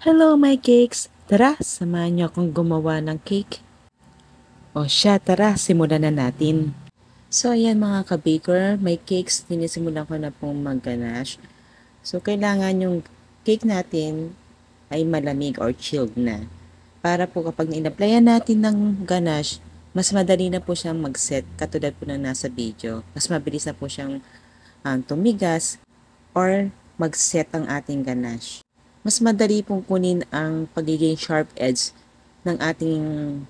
Hello my cakes! Tara, samahan niyo akong gumawa ng cake. O siya, tara, simulan na natin. So ayan mga ka-baker, may cakes, tinisimulan ko na pong mag-ganache. So kailangan yung cake natin ay malamig or chilled na. Para po kapag in-applyan natin ng ganache, mas madali na po siyang mag-set katulad po ng nasa video. Mas mabilis na po siyang tumigas or mag-set ang ating ganache. Mas madali pong kunin ang pagiging sharp edge ng ating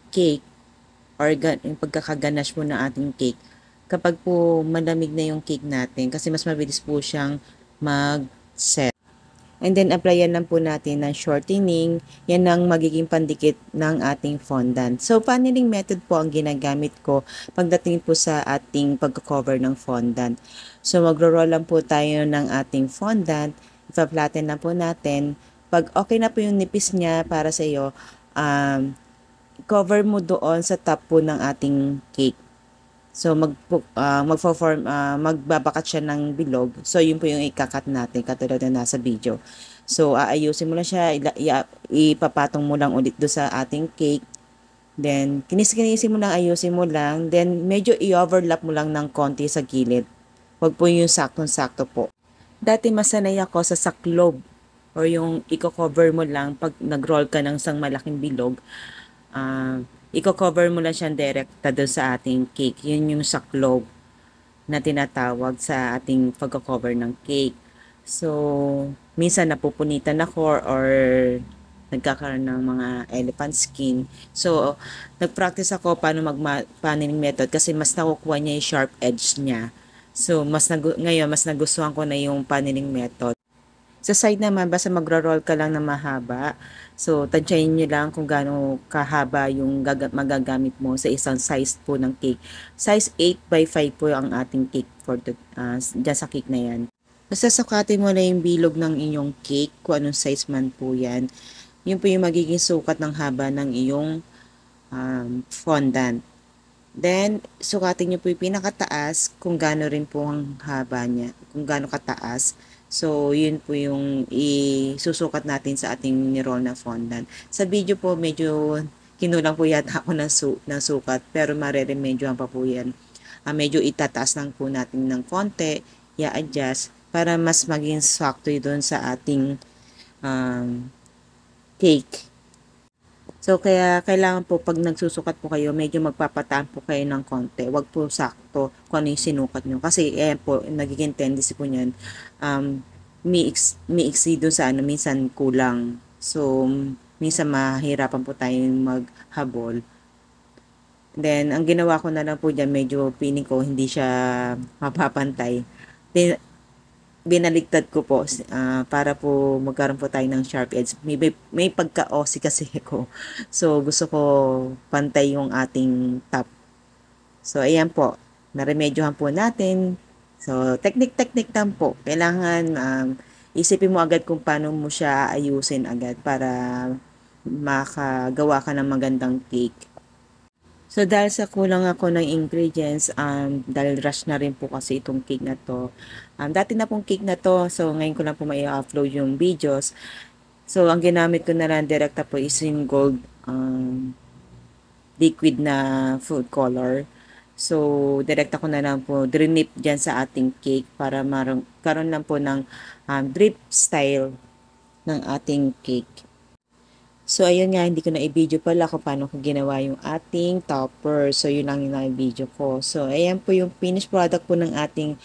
cake or yung pagkakaganache mo ng ating cake kapag po malamig na yung cake natin kasi mas mabilis po siyang mag-set. And then, applyan lang po natin ng shortening. Yan ang magiging pandikit ng ating fondant. So, paneling method po ang ginagamit ko pagdating po sa ating pagka-cover ng fondant. So, magro-roll lang po tayo ng ating fondant. Ipa-flatten lang po natin. Pag okay na po yung nipis niya para sa iyo, cover mo doon sa top po ng ating cake. So, magbabakat siya ng bilog. So, yun po yung ikakat natin, katulad na nasa video. So, aayusin mo lang siya, ipapatong mo lang ulit do sa ating cake. Then, kinis-kinisin mo lang, ayusin mo lang. Then, medyo i-overlap mo lang ng konti sa gilid. Huwag po yung saktong-sakto po. Dati masanay ako sa saklob or yung i-cover mo lang pag nag-roll ka ng isang malaking bilog. I-cover mo lang siyang direkta doon sa ating cake. Yun yung saklob na tinatawag sa ating pagko-cover ng cake. So, minsan napupunitan ako or nagkakaroon ng mga elephant skin. So, nag-practice ako paano mag-paneling method kasi mas nakukuha niya yung sharp edge niya. So, ngayon, mas nagustuhan ko na yung paneling method. Sa side naman, basta magro-roll ka lang na mahaba. So, tansyahin nyo lang kung gaano kahaba yung magagamit mo sa isang size po ng cake. Size 8x5 po ang ating cake for dyan sa cake na yan. Basta sukatin mo na yung bilog ng inyong cake, kung anong size man po yan. Yun po yung magiging sukat ng haba ng iyong fondant. Then, sukatin nyo po yung pinakataas kung gaano rin po ang haba niya, kung gaano kataas. So, yun po yung isusukat natin sa ating niroll na fondant. Sa video po, medyo kinulang po yata ako ng sukat, pero mareremedyohan pa po yan. Medyo itataas lang po natin ng konti, i-adjust, para mas maging sakto doon sa ating cake. So, kaya kailangan po pag nagsusukat po kayo, medyo magpapataan po kayo ng konti. Huwag po sakto kung ano yung sinukat nyo. Kasi, po, nagiging tendency po niyan, mi-exceed doon sa minsan kulang. So, minsan mahirapan po tayong maghabol. Then, ang ginawa ko na lang po dyan, medyo piling ko hindi siya mapapantay. Then, binaligtad ko po para po magkaroon po tayo ng sharp edge. May pagka-osy kasi ko. So, gusto ko pantay yung ating top. So, ayan po. Naremedyohan po natin. So, technique lang po. Kailangan isipin mo agad kung paano mo siya ayusin agad para makagawa ka ng magandang cake. So, dahil sa kulang ako ng ingredients, dahil rush na rin po kasi itong cake na to. Dati na pong cake na to, so ngayon ko lang po may upload yung videos. So, ang ginamit ko na lang direkta po is yung gold liquid na food color. So, direkta ko na lang po drinip dyan sa ating cake para karoon lang po ng drip style ng ating cake. So, ayun nga, hindi ko na i-video pala kung paano ko ginawa yung ating topper. So, yun lang yung na-video ko. So, ayan po yung finished product po ng ating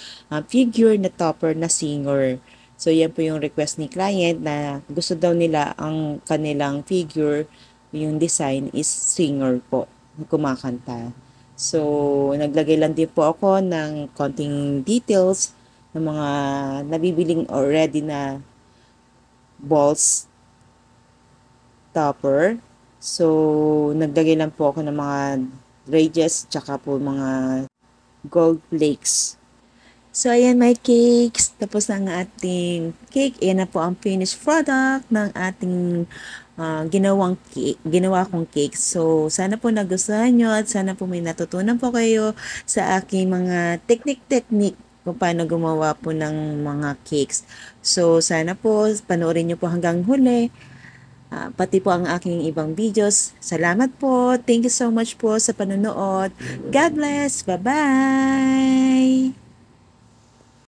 figure na topper na singer. So, yan po yung request ni client na gusto daw nila ang kanilang figure, yung design is singer po, kumakanta. So, naglagay lang din po ako ng konting details ng mga nabibiling already na balls topper. So, naglagay lang po ako ng mga radius tsaka po mga gold flakes. So, ayan my cakes. Tapos na ang ating cake. Ayan na po ang finished product ng ating ginawa kong cake. So, sana po nagustuhan nyo at sana po may natutunan po kayo sa aking mga technique kung paano gumawa po ng mga cakes. So, sana po panoorin nyo po hanggang huli. pati po ang aking ibang videos. Salamat po. Thank you so much po sa panonood. God bless. Bye-bye!